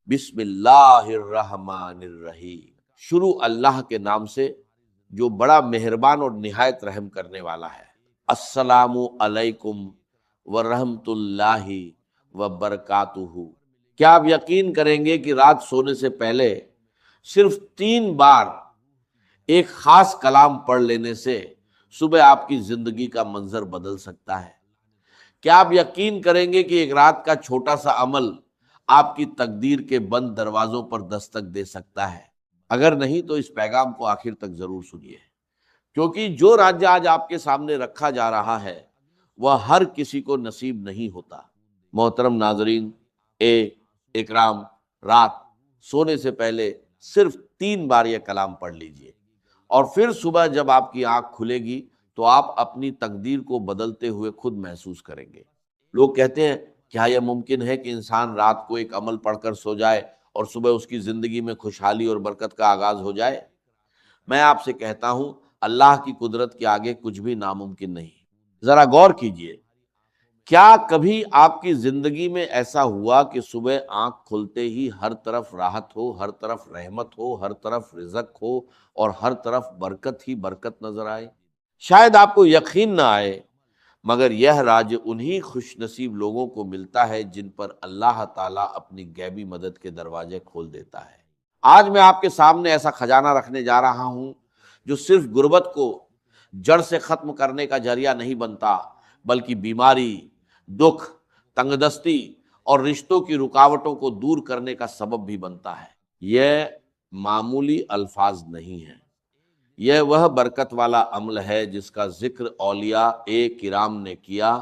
بسم اللہ الرحمن الرحیم، شروع اللہ کے نام سے جو بڑا مہربان اور نہایت رحم کرنے والا ہے۔ السلام علیکم ورحمۃ اللہ وبرکاتہ۔ کیا آپ یقین کریں گے کہ رات سونے سے پہلے صرف 3 بار ایک خاص کلام پڑھ لینے سے صبح آپ کی زندگی کا منظر بدل سکتا ہے؟ کیا آپ یقین کریں گے کہ ایک رات کا چھوٹا سا عمل آپ کی تقدیر کے بند دروازوں پر دستک دے سکتا ہے؟ اگر نہیں تو اس پیغام کو آخر تک ضرور سنیے، کیونکہ جو راج آج آپ کے سامنے رکھا جا رہا ہے وہ ہر کسی کو نصیب نہیں ہوتا۔ محترم ناظرین اکرام، رات سونے سے پہلے صرف 3 بار یہ کلام پڑھ لیجئے، اور پھر صبح جب آپ کی آنکھ کھلے گی تو آپ اپنی تقدیر کو بدلتے ہوئے خود محسوس کریں گے۔ لوگ کہتے ہیں کیا یہ ممکن ہے کہ انسان رات کو ایک عمل پڑھ کر سو جائے اور صبح اس کی زندگی میں خوشحالی اور برکت کا آغاز ہو جائے؟ میں آپ سے کہتا ہوں اللہ کی قدرت کے آگے کچھ بھی ناممکن نہیں۔ ذرا غور کیجئے، کیا کبھی آپ کی زندگی میں ایسا ہوا کہ صبح آنکھ کھلتے ہی ہر طرف راحت ہو، ہر طرف رحمت ہو، ہر طرف رزق ہو اور ہر طرف برکت ہی برکت نظر آئے؟ شاید آپ کو یقین نہ آئے، مگر یہ راج انہی خوش نصیب لوگوں کو ملتا ہے جن پر اللہ تعالیٰ اپنی غیبی مدد کے دروازے کھول دیتا ہے۔ آج میں آپ کے سامنے ایسا خزانہ رکھنے جا رہا ہوں جو صرف غربت کو جڑ سے ختم کرنے کا ذریعہ نہیں بنتا، بلکہ بیماری، دکھ، تنگ دستی اور رشتوں کی رکاوٹوں کو دور کرنے کا سبب بھی بنتا ہے۔ یہ معمولی الفاظ نہیں ہیں، یہ وہ برکت والا عمل ہے جس کا ذکر اولیاء کرام نے کیا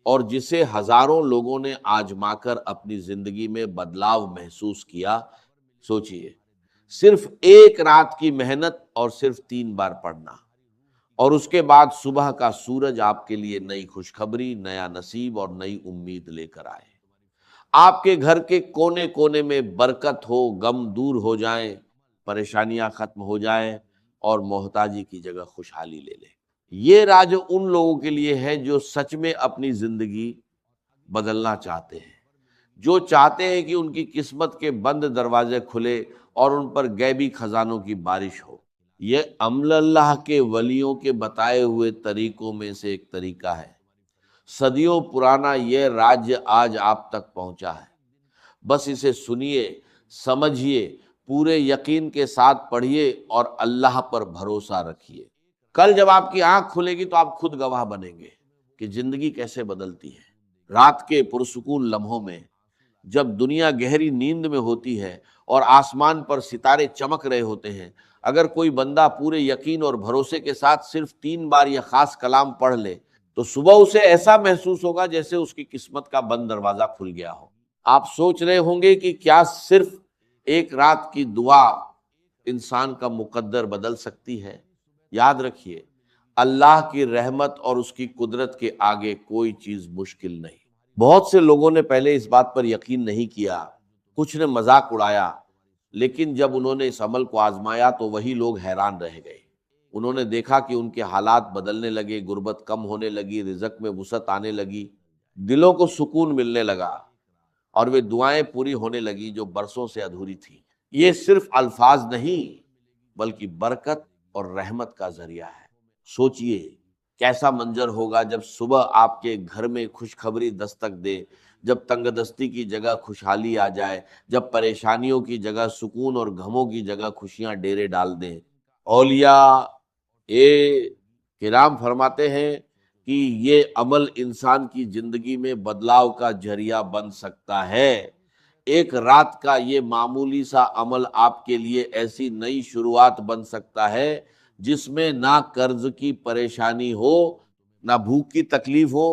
اور جسے ہزاروں لوگوں نے آزما کر اپنی زندگی میں بدلاؤ محسوس کیا۔ سوچئے، صرف ایک رات کی محنت اور صرف 3 بار پڑھنا، اور اس کے بعد صبح کا سورج آپ کے لیے نئی خوشخبری، نیا نصیب اور نئی امید لے کر آئے۔ آپ کے گھر کے کونے کونے میں برکت ہو، غم دور ہو جائیں، پریشانیاں ختم ہو جائیں اور محتاجی کی جگہ خوشحالی لے لے۔ یہ راج ان لوگوں کے لیے ہے جو سچ میں اپنی زندگی بدلنا چاہتے ہیں، جو چاہتے ہیں کہ ان کی قسمت کے بند دروازے کھلے اور ان پر غیبی خزانوں کی بارش ہو۔ یہ عمل اللہ کے ولیوں کے بتائے ہوئے طریقوں میں سے ایک طریقہ ہے۔ صدیوں پرانا یہ راج آج آپ تک پہنچا ہے۔ بس اسے سنیے، سمجھیے، پورے یقین کے ساتھ پڑھیے اور اللہ پر بھروسہ رکھیے۔ کل جب آپ کی آنکھ کھلے گی تو آپ خود گواہ بنیں گے کہ زندگی کیسے بدلتی ہے۔ رات کے پرسکون لمحوں میں جب دنیا گہری نیند میں ہوتی ہے اور آسمان پر ستارے چمک رہے ہوتے ہیں، اگر کوئی بندہ پورے یقین اور بھروسے کے ساتھ صرف 3 بار یہ خاص کلام پڑھ لے تو صبح اسے ایسا محسوس ہوگا جیسے اس کی قسمت کا بند دروازہ کھل گیا ہو۔ آپ سوچ رہے ہوں گے کہ کیا صرف ایک رات کی دعا انسان کا مقدر بدل سکتی ہے؟ یاد رکھیے، اللہ کی رحمت اور اس کی قدرت کے آگے کوئی چیز مشکل نہیں۔ بہت سے لوگوں نے پہلے اس بات پر یقین نہیں کیا، کچھ نے مذاق اڑایا، لیکن جب انہوں نے اس عمل کو آزمایا تو وہی لوگ حیران رہ گئے۔ انہوں نے دیکھا کہ ان کے حالات بدلنے لگے، غربت کم ہونے لگی، رزق میں وسعت آنے لگی، دلوں کو سکون ملنے لگا، اور وہ دعائیں پوری ہونے لگی جو برسوں سے ادھوری تھیں۔ یہ صرف الفاظ نہیں بلکہ برکت اور رحمت کا ذریعہ ہے۔ سوچئے کیسا منظر ہوگا جب صبح آپ کے گھر میں خوشخبری دستک دے، جب تنگ دستی کی جگہ خوشحالی آ جائے، جب پریشانیوں کی جگہ سکون اور غموں کی جگہ خوشیاں ڈیرے ڈال دیں۔ اولیاء کرام فرماتے ہیں کہ یہ عمل انسان کی زندگی میں بدلاؤ کا ذریعہ بن سکتا ہے۔ ایک رات کا یہ معمولی سا عمل آپ کے لیے ایسی نئی شروعات بن سکتا ہے جس میں نہ قرض کی پریشانی ہو، نہ بھوک کی تکلیف ہو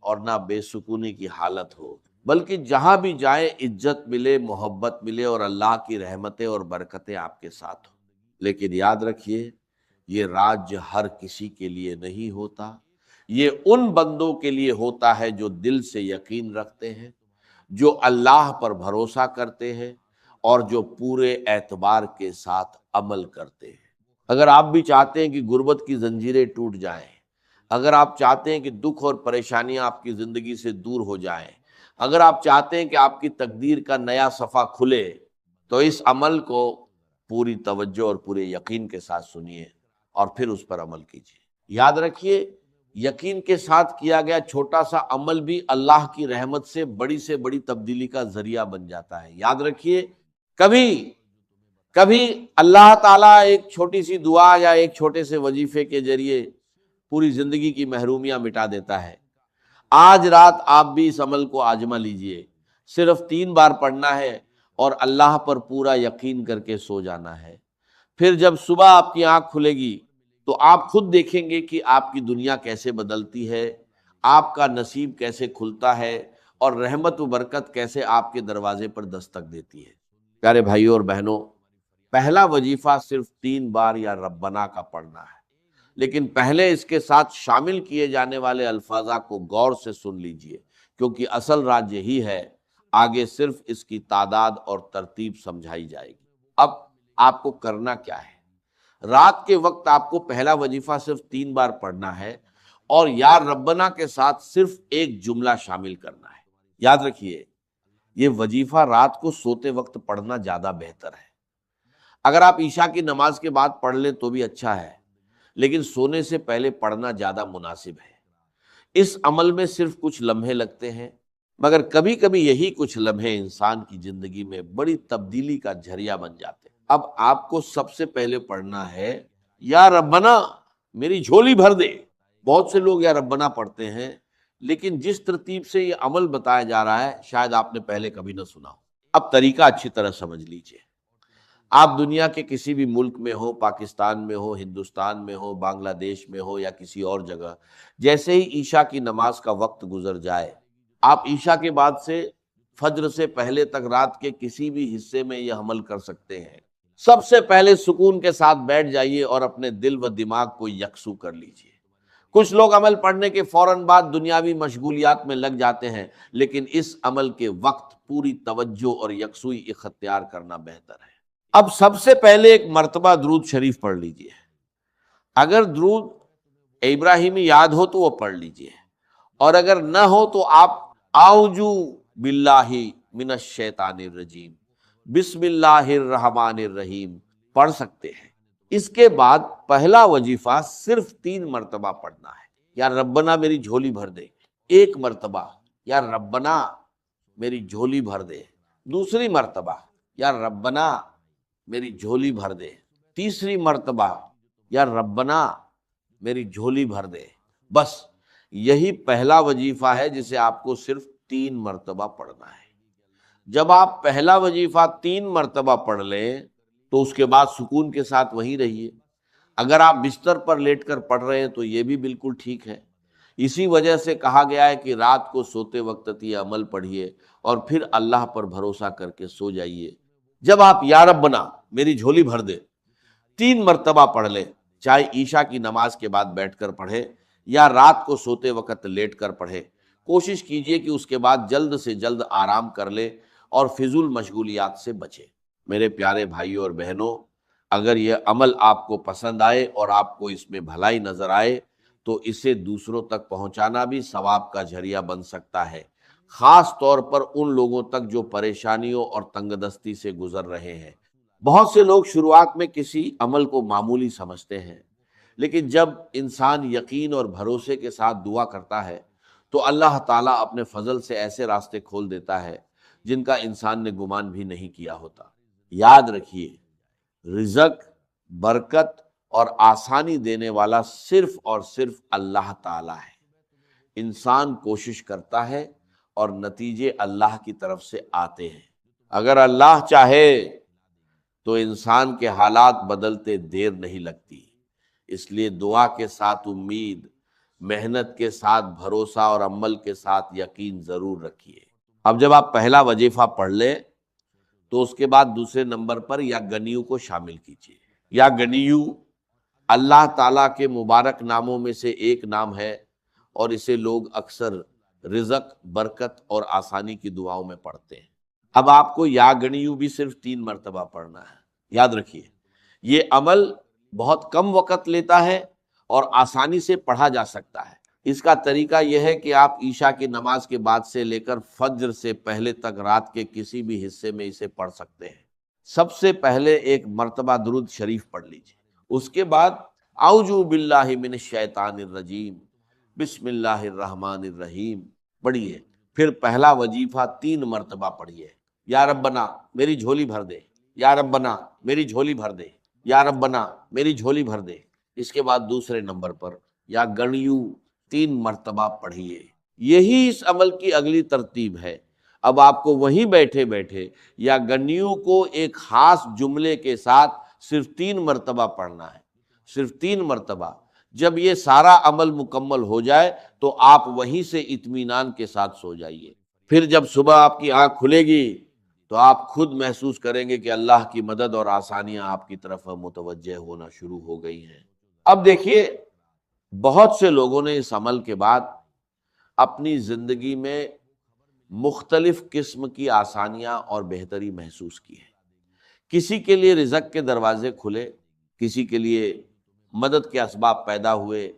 اور نہ بے سکونی کی حالت ہو، بلکہ جہاں بھی جائیں عزت ملے، محبت ملے اور اللہ کی رحمتیں اور برکتیں آپ کے ساتھ ہوں۔ لیکن یاد رکھیے، یہ راج ہر کسی کے لیے نہیں ہوتا، یہ ان بندوں کے لیے ہوتا ہے جو دل سے یقین رکھتے ہیں، جو اللہ پر بھروسہ کرتے ہیں اور جو پورے اعتبار کے ساتھ عمل کرتے ہیں۔ اگر آپ بھی چاہتے ہیں کہ غربت کی زنجیریں ٹوٹ جائیں، اگر آپ چاہتے ہیں کہ دکھ اور پریشانیاں آپ کی زندگی سے دور ہو جائیں، اگر آپ چاہتے ہیں کہ آپ کی تقدیر کا نیا صفحہ کھلے، تو اس عمل کو پوری توجہ اور پورے یقین کے ساتھ سنیے اور پھر اس پر عمل کیجیے۔ یاد رکھیے، یقین کے ساتھ کیا گیا چھوٹا سا عمل بھی اللہ کی رحمت سے بڑی تبدیلی کا ذریعہ بن جاتا ہے۔ یاد رکھیے، کبھی اللہ تعالیٰ ایک چھوٹی سی دعا یا ایک چھوٹے سے وظیفے کے ذریعے پوری زندگی کی محرومیاں مٹا دیتا ہے۔ آج رات آپ بھی اس عمل کو آزما لیجئے، صرف 3 بار پڑھنا ہے اور اللہ پر پورا یقین کر کے سو جانا ہے۔ پھر جب صبح آپ کی آنکھ کھلے گی تو آپ خود دیکھیں گے کہ آپ کی دنیا کیسے بدلتی ہے، آپ کا نصیب کیسے کھلتا ہے اور رحمت و برکت کیسے آپ کے دروازے پر دستک دیتی ہے۔ پیارے بھائیوں اور بہنوں، پہلا وظیفہ صرف 3 بار یا ربنا کا پڑھنا ہے، لیکن پہلے اس کے ساتھ شامل کیے جانے والے الفاظ کو غور سے سن لیجئے، کیونکہ اصل راز یہی ہے، آگے صرف اس کی تعداد اور ترتیب سمجھائی جائے گی۔ اب آپ کو کرنا کیا ہے؟ رات کے وقت آپ کو پہلا وظیفہ صرف 3 بار پڑھنا ہے اور یا ربنا کے ساتھ صرف ایک جملہ شامل کرنا ہے۔ یاد رکھیے، یہ وظیفہ رات کو سوتے وقت پڑھنا زیادہ بہتر ہے۔ اگر آپ عشاء کی نماز کے بعد پڑھ لیں تو بھی اچھا ہے، لیکن سونے سے پہلے پڑھنا زیادہ مناسب ہے۔ اس عمل میں صرف کچھ لمحے لگتے ہیں، مگر کبھی کبھی یہی کچھ لمحے انسان کی زندگی میں بڑی تبدیلی کا ذریعہ بن جاتے ہیں۔ اب آپ کو سب سے پہلے پڑھنا ہے یا ربنا میری جھولی بھر دے۔ بہت سے لوگ یا ربنا پڑھتے ہیں، لیکن جس ترتیب سے یہ عمل بتایا جا رہا ہے شاید آپ نے پہلے کبھی نہ سنا ہو۔ اب طریقہ اچھی طرح سمجھ لیجئے۔ آپ دنیا کے کسی بھی ملک میں ہو، پاکستان میں ہو، ہندوستان میں ہو، بنگلہ دیش میں ہو یا کسی اور جگہ، جیسے ہی عشاء کی نماز کا وقت گزر جائے، آپ عشاء کے بعد سے فجر سے پہلے تک رات کے کسی بھی حصے میں یہ عمل کر سکتے ہیں۔ سب سے پہلے سکون کے ساتھ بیٹھ جائیے اور اپنے دل و دماغ کو یکسو کر لیجئے۔ کچھ لوگ عمل پڑھنے کے فوراً بعد دنیاوی مشغولیات میں لگ جاتے ہیں، لیکن اس عمل کے وقت پوری توجہ اور یکسوئی اختیار کرنا بہتر ہے۔ اب سب سے پہلے ایک مرتبہ درود شریف پڑھ لیجئے۔ اگر درود ابراہیمی یاد ہو تو وہ پڑھ لیجئے، اور اگر نہ ہو تو آپ اعوذ باللہ من الشیطان الرجیم، بسم اللہ الرحمن الرحیم پڑھ سکتے ہیں۔ اس کے بعد پہلا وظیفہ صرف 3 مرتبہ پڑھنا ہے۔ یا ربنا میری جھولی بھر دے، ایک مرتبہ، یا ربنا میری جھولی بھر دے، دوسری مرتبہ، یا ربنا میری جھولی بھر دے، تیسری مرتبہ، یا ربنا میری جھولی بھر دے۔ بس یہی پہلا وظیفہ ہے جسے آپ کو صرف 3 مرتبہ پڑھنا ہے۔ جب آپ پہلا وظیفہ 3 مرتبہ پڑھ لیں تو اس کے بعد سکون کے ساتھ وہیں رہیے۔ اگر آپ بستر پر لیٹ کر پڑھ رہے ہیں تو یہ بھی بالکل ٹھیک ہے۔ اسی وجہ سے کہا گیا ہے کہ رات کو سوتے وقت یہ عمل پڑھیے اور پھر اللہ پر بھروسہ کر کے سو جائیے۔ جب آپ یا ربنا میری جھولی بھر دے 3 مرتبہ پڑھ لیں، چاہے عشاء کی نماز کے بعد بیٹھ کر پڑھے یا رات کو سوتے وقت لیٹ کر پڑھے، کوشش کیجئے کہ اس کے بعد جلد سے جلد آرام کر لے اور فضول مشغولیات سے بچے۔ میرے پیارے بھائیوں اور بہنوں، اگر یہ عمل آپ کو پسند آئے اور آپ کو اس میں بھلائی نظر آئے تو اسے دوسروں تک پہنچانا بھی ثواب کا ذریعہ بن سکتا ہے، خاص طور پر ان لوگوں تک جو پریشانیوں اور تنگ دستی سے گزر رہے ہیں۔ بہت سے لوگ شروعات میں کسی عمل کو معمولی سمجھتے ہیں، لیکن جب انسان یقین اور بھروسے کے ساتھ دعا کرتا ہے تو اللہ تعالیٰ اپنے فضل سے ایسے راستے کھول دیتا ہے جن کا انسان نے گمان بھی نہیں کیا ہوتا۔ یاد رکھیے، رزق، برکت اور آسانی دینے والا صرف اور صرف اللہ تعالیٰ ہے۔ انسان کوشش کرتا ہے اور نتیجے اللہ کی طرف سے آتے ہیں۔ اگر اللہ چاہے تو انسان کے حالات بدلتے دیر نہیں لگتی۔ اس لیے دعا کے ساتھ امید، محنت کے ساتھ بھروسہ اور عمل کے ساتھ یقین ضرور رکھیے۔ اب جب آپ پہلا وظیفہ پڑھ لیں تو اس کے بعد دوسرے نمبر پر یا گنیو کو شامل کیجیے۔ یا گنیو اللہ تعالیٰ کے مبارک ناموں میں سے ایک نام ہے اور اسے لوگ اکثر رزق، برکت اور آسانی کی دعاؤں میں پڑھتے ہیں۔ اب آپ کو یا گنیو بھی صرف 3 مرتبہ پڑھنا ہے۔ یاد رکھیے، یہ عمل بہت کم وقت لیتا ہے اور آسانی سے پڑھا جا سکتا ہے۔ اس کا طریقہ یہ ہے کہ آپ عشاء کی نماز کے بعد سے لے کر فجر سے پہلے تک رات کے کسی بھی حصے میں اسے پڑھ سکتے ہیں۔ سب سے پہلے ایک مرتبہ درود شریف پڑھ لیجیے، اس کے بعد اعوذ باللہ من الشیطان الرجیم بسم اللہ الرحمن الرحیم پڑھیے، پھر پہلا وظیفہ 3 مرتبہ پڑھیے، یا ربنا میری جھولی بھر دے، یا ربنا میری جھولی بھر دے، یا ربنا میری جھولی بھر دے۔ اس کے بعد دوسرے نمبر پر یا گنیو 3 مرتبہ پڑھیے۔ یہی اس عمل کی اگلی ترتیب ہے۔ اب آپ کو وہیں بیٹھے بیٹھے یا گنیو کو ایک خاص جملے کے ساتھ صرف 3 مرتبہ پڑھنا ہے، صرف 3 مرتبہ۔ جب یہ سارا عمل مکمل ہو جائے تو آپ وہیں سے اطمینان کے ساتھ سو جائیے۔ پھر جب صبح آپ کی آنکھ کھلے گی تو آپ خود محسوس کریں گے کہ اللہ کی مدد اور آسانیاں آپ کی طرف متوجہ ہونا شروع ہو گئی ہیں۔ اب دیکھیے، بہت سے لوگوں نے اس عمل کے بعد اپنی زندگی میں مختلف قسم کی آسانیاں اور بہتری محسوس کی ہے۔ کسی کے لیے رزق کے دروازے کھلے، کسی کے لیے مدد کے اسباب پیدا ہوئے،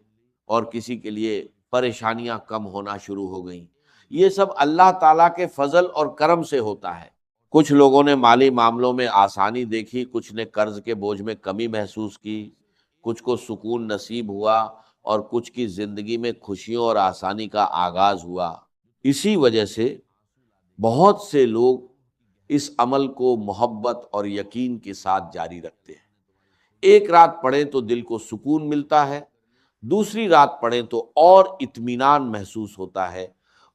اور کسی کے لیے پریشانیاں کم ہونا شروع ہو گئیں۔ یہ سب اللہ تعالیٰ کے فضل اور کرم سے ہوتا ہے۔ کچھ لوگوں نے مالی معاملوں میں آسانی دیکھی، کچھ نے قرض کے بوجھ میں کمی محسوس کی، کچھ کو سکون نصیب ہوا، اور کچھ کی زندگی میں خوشیوں اور آسانی کا آغاز ہوا۔ اسی وجہ سے بہت سے لوگ اس عمل کو محبت اور یقین کے ساتھ جاری رکھتے ہیں۔ ایک رات پڑھیں تو دل کو سکون ملتا ہے، دوسری رات پڑھیں تو اور اطمینان محسوس ہوتا ہے،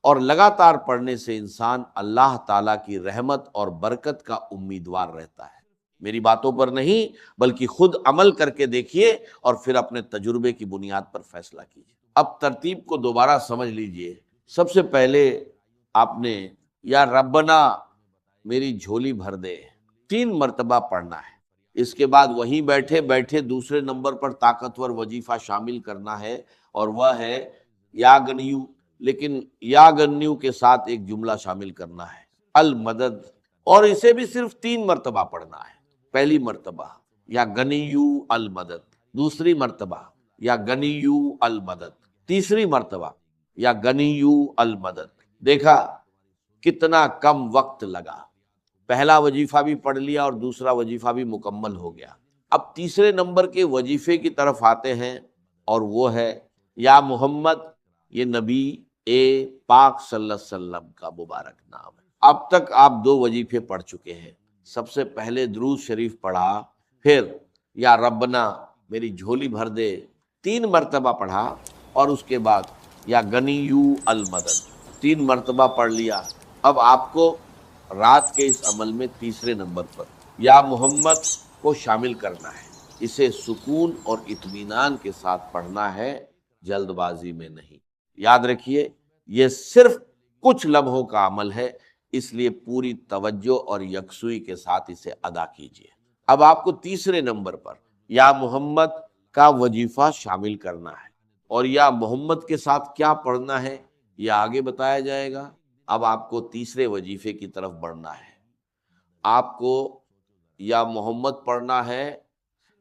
اور لگاتار پڑھنے سے انسان اللہ تعالیٰ کی رحمت اور برکت کا امیدوار رہتا ہے۔ میری باتوں پر نہیں بلکہ خود عمل کر کے دیکھیے اور پھر اپنے تجربے کی بنیاد پر فیصلہ کیجیے۔ اب ترتیب کو دوبارہ سمجھ لیجئے۔ سب سے پہلے آپ نے یا ربنا میری جھولی بھر دے 3 مرتبہ پڑھنا ہے۔ اس کے بعد وہیں بیٹھے بیٹھے دوسرے نمبر پر طاقتور وظیفہ شامل کرنا ہے، اور وہ ہے یا گنیو، لیکن یا گنیو کے ساتھ ایک جملہ شامل کرنا ہے، المدد، اور اسے بھی صرف 3 مرتبہ پڑھنا ہے۔ پہلی مرتبہ یا گنیو المدد، دوسری مرتبہ یا گنیو المدد، تیسری مرتبہ یا گنیو المدد۔ دیکھا کتنا کم وقت لگا، پہلا وظیفہ بھی پڑھ لیا اور دوسرا وظیفہ بھی مکمل ہو گیا۔ اب تیسرے نمبر کے وظیفے کی طرف آتے ہیں، اور وہ ہے یا محمد۔ یہ نبی پاک صلی اللہ علیہ وسلم کا مبارک نام ہے۔ اب تک آپ 2 وظیفے پڑھ چکے ہیں۔ سب سے پہلے درود شریف پڑھا، پھر یا ربنا میری جھولی بھر دے 3 مرتبہ پڑھا، اور اس کے بعد یا گنیو المدد 3 مرتبہ پڑھ لیا۔ اب آپ کو رات کے اس عمل میں تیسرے نمبر پر یا محمد کو شامل کرنا ہے۔ اسے سکون اور اطمینان کے ساتھ پڑھنا ہے، جلد بازی میں نہیں۔ یاد رکھیے، یہ صرف کچھ لمحوں کا عمل ہے، اس لیے پوری توجہ اور یکسوئی کے ساتھ اسے ادا کیجیے۔ اب آپ کو تیسرے نمبر پر یا محمد کا وظیفہ شامل کرنا ہے، اور یا محمد کے ساتھ کیا پڑھنا ہے یہ آگے بتایا جائے گا۔ اب آپ کو تیسرے وظیفے کی طرف بڑھنا ہے۔ آپ کو یا محمد پڑھنا ہے،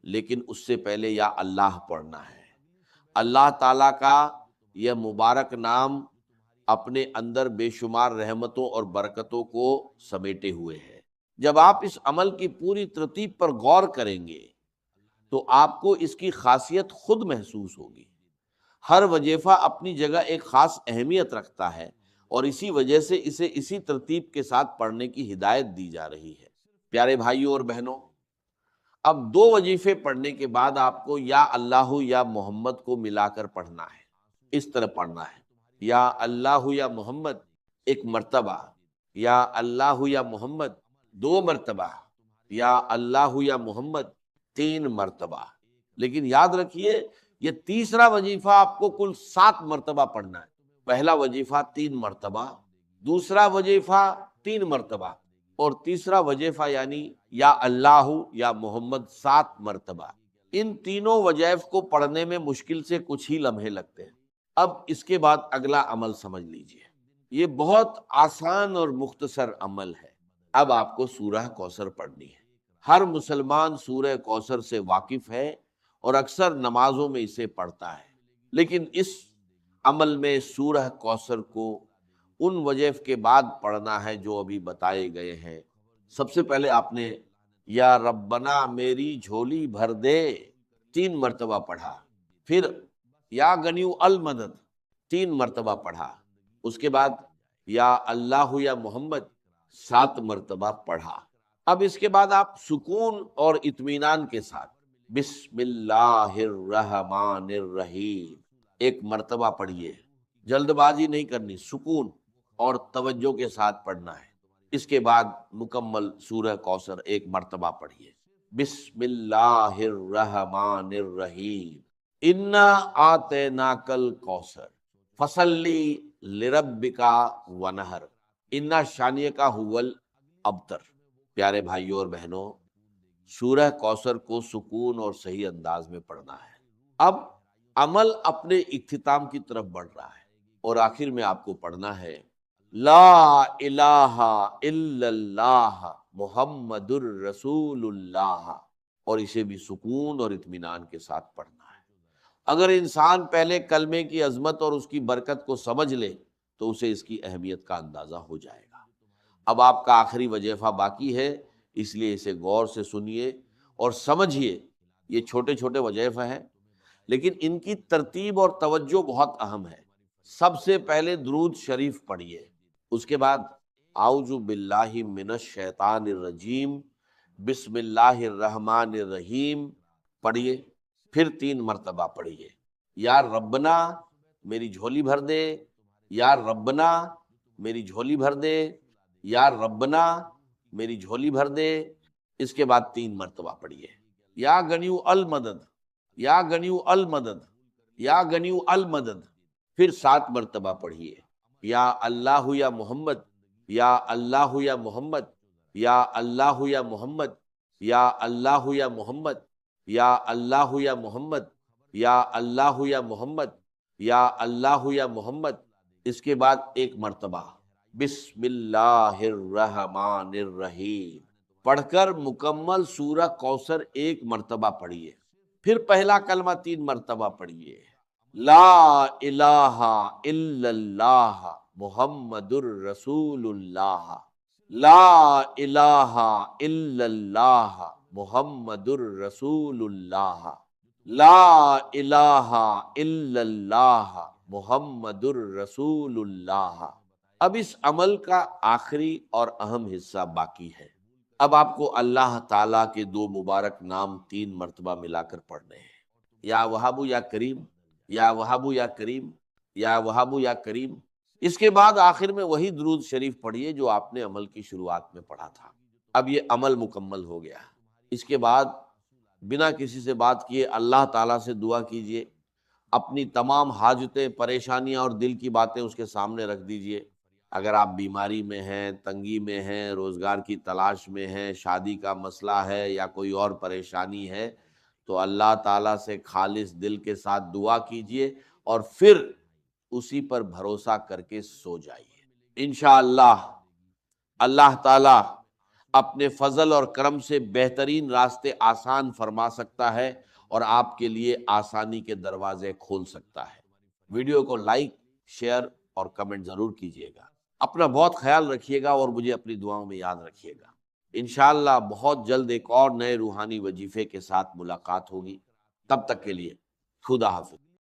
لیکن اس سے پہلے یا اللہ پڑھنا ہے۔ اللہ تعالیٰ کا یہ مبارک نام اپنے اندر بے شمار رحمتوں اور برکتوں کو سمیٹے ہوئے ہے۔ جب آپ اس عمل کی پوری ترتیب پر غور کریں گے تو آپ کو اس کی خاصیت خود محسوس ہوگی۔ ہر وظیفہ اپنی جگہ ایک خاص اہمیت رکھتا ہے، اور اسی وجہ سے اسے اسی ترتیب کے ساتھ پڑھنے کی ہدایت دی جا رہی ہے۔ پیارے بھائیوں اور بہنوں، اب 2 وظیفے پڑھنے کے بعد آپ کو یا اللہ یا محمد کو ملا کر پڑھنا ہے۔ اس طرح پڑھنا ہے، یا اللہ یا محمد 1 مرتبہ، یا اللہ یا محمد 2 مرتبہ، یا اللہ یا محمد 3 مرتبہ۔ لیکن یاد رکھیے، یہ تیسرا وظیفہ آپ کو کل 7 مرتبہ پڑھنا ہے۔ پہلا وظیفہ 3 مرتبہ، دوسرا وظیفہ 3 مرتبہ، اور تیسرا وظیفہ یعنی یا اللہ یا محمد 7 مرتبہ۔ ان تینوں وظائف کو پڑھنے میں مشکل سے کچھ ہی لمحے لگتے ہیں۔ اب اس کے بعد اگلا عمل سمجھ لیجئے، یہ بہت آسان اور مختصر عمل ہے۔ اب آپ کو سورہ کوثر پڑھنی ہے۔ ہر مسلمان سورہ کوثر سے واقف ہے اور اکثر نمازوں میں اسے پڑھتا ہے، لیکن اس عمل میں سورہ کوثر کو ان وظائف کے بعد پڑھنا ہے جو ابھی بتائے گئے ہیں۔ سب سے پہلے آپ نے یا ربنا میری جھولی بھر دے 3 مرتبہ پڑھا، پھر یا غنیو المدد 3 مرتبہ پڑھا، اس کے بعد یا اللہ یا محمد 7 مرتبہ پڑھا۔ اب اس کے بعد آپ سکون اور اطمینان کے ساتھ بسم اللہ الرحمن الرحیم 1 مرتبہ پڑھیے، جلد بازی نہیں کرنی، سکون اور توجہ کے ساتھ پڑھنا ہے۔ اس کے بعد مکمل سورہ کوثر 1 مرتبہ پڑھیے، بسم اللہ الرحمن الرحیم انا آتیناک الکوثر فصلی لربک ونہر انا شانیہ کا ہول ابتر۔ پیارے بھائیوں اور بہنوں، سورہ کوثر کو سکون اور صحیح انداز میں پڑھنا ہے۔ اب عمل اپنے اختتام کی طرف بڑھ رہا ہے اور آخر میں آپ کو پڑھنا ہے لا الہ الا اللہ محمد الرسول اللہ، اور اسے بھی سکون اور اطمینان کے ساتھ پڑھنا ہے۔ اگر انسان پہلے کلمے کی عظمت اور اس کی برکت کو سمجھ لے تو اسے اس کی اہمیت کا اندازہ ہو جائے گا۔ اب آپ کا آخری وظیفہ باقی ہے، اس لیے اسے غور سے سنیے اور سمجھیے۔ یہ چھوٹے چھوٹے وظیفے ہیں لیکن ان کی ترتیب اور توجہ بہت اہم ہے۔ سب سے پہلے درود شریف پڑھیے، اس کے بعد اعوذ باللہ من الشیطان الرجیم بسم اللہ الرحمن الرحیم پڑھیے، پھر 3 مرتبہ پڑھیے، یا ربنا میری جھولی بھر دے، یا ربنا میری جھولی بھر دے، یا ربنا میری جھولی بھر دے۔ اس کے بعد 3 مرتبہ پڑھیے، یا غنیو المدد، یا غنیو المدد، یا غنیو المدد، پھر 7 مرتبہ پڑھیے، یا اللہ یا محمد، یا اللہ یا محمد، یا اللہ یا محمد، یا اللہ یا محمد، یا اللہ یا محمد، یا اللہ یا محمد، یا اللہ یا محمد۔ اس کے بعد 1 مرتبہ بسم اللہ الرحمن الرحیم پڑھ کر مکمل سورہ کوثر 1 مرتبہ پڑھیے، پھر پہلا کلمہ 3 مرتبہ پڑھیے، لا الہ الا اللہ محمد الرسول اللہ، لا الہ الا اللہ محمد الرسول اللہ، لا الہ الا اللہ محمد الرسول اللہ۔ اب اس عمل کا آخری اور اہم حصہ باقی ہے۔ اب آپ کو اللہ تعالیٰ کے 2 مبارک نام 3 مرتبہ ملا کر پڑھنے ہیں، یا وہاب یا کریم، یا وہاب یا کریم، یا وہاب یا کریم۔ اس کے بعد آخر میں وہی درود شریف پڑھیے جو آپ نے عمل کی شروعات میں پڑھا تھا۔ اب یہ عمل مکمل ہو گیا۔ اس کے بعد بنا کسی سے بات کیے اللہ تعالیٰ سے دعا کیجیے، اپنی تمام حاجتیں، پریشانیاں اور دل کی باتیں اس کے سامنے رکھ دیجیے۔ اگر آپ بیماری میں ہیں، تنگی میں ہیں، روزگار کی تلاش میں ہیں، شادی کا مسئلہ ہے یا کوئی اور پریشانی ہے تو اللہ تعالیٰ سے خالص دل کے ساتھ دعا کیجیے اور پھر اسی پر بھروسہ کر کے سو جائیے۔ انشاءاللہ اللہ تعالیٰ اپنے فضل اور کرم سے بہترین راستے آسان فرما سکتا ہے اور آپ کے لیے آسانی کے دروازے کھول سکتا ہے۔ ویڈیو کو لائک، شیئر اور کمنٹ ضرور کیجیے گا۔ اپنا بہت خیال رکھیے گا اور مجھے اپنی دعاؤں میں یاد رکھیے گا۔ انشاءاللہ بہت جلد ایک اور نئے روحانی وظیفے کے ساتھ ملاقات ہوگی۔ تب تک کے لیے خدا حافظ۔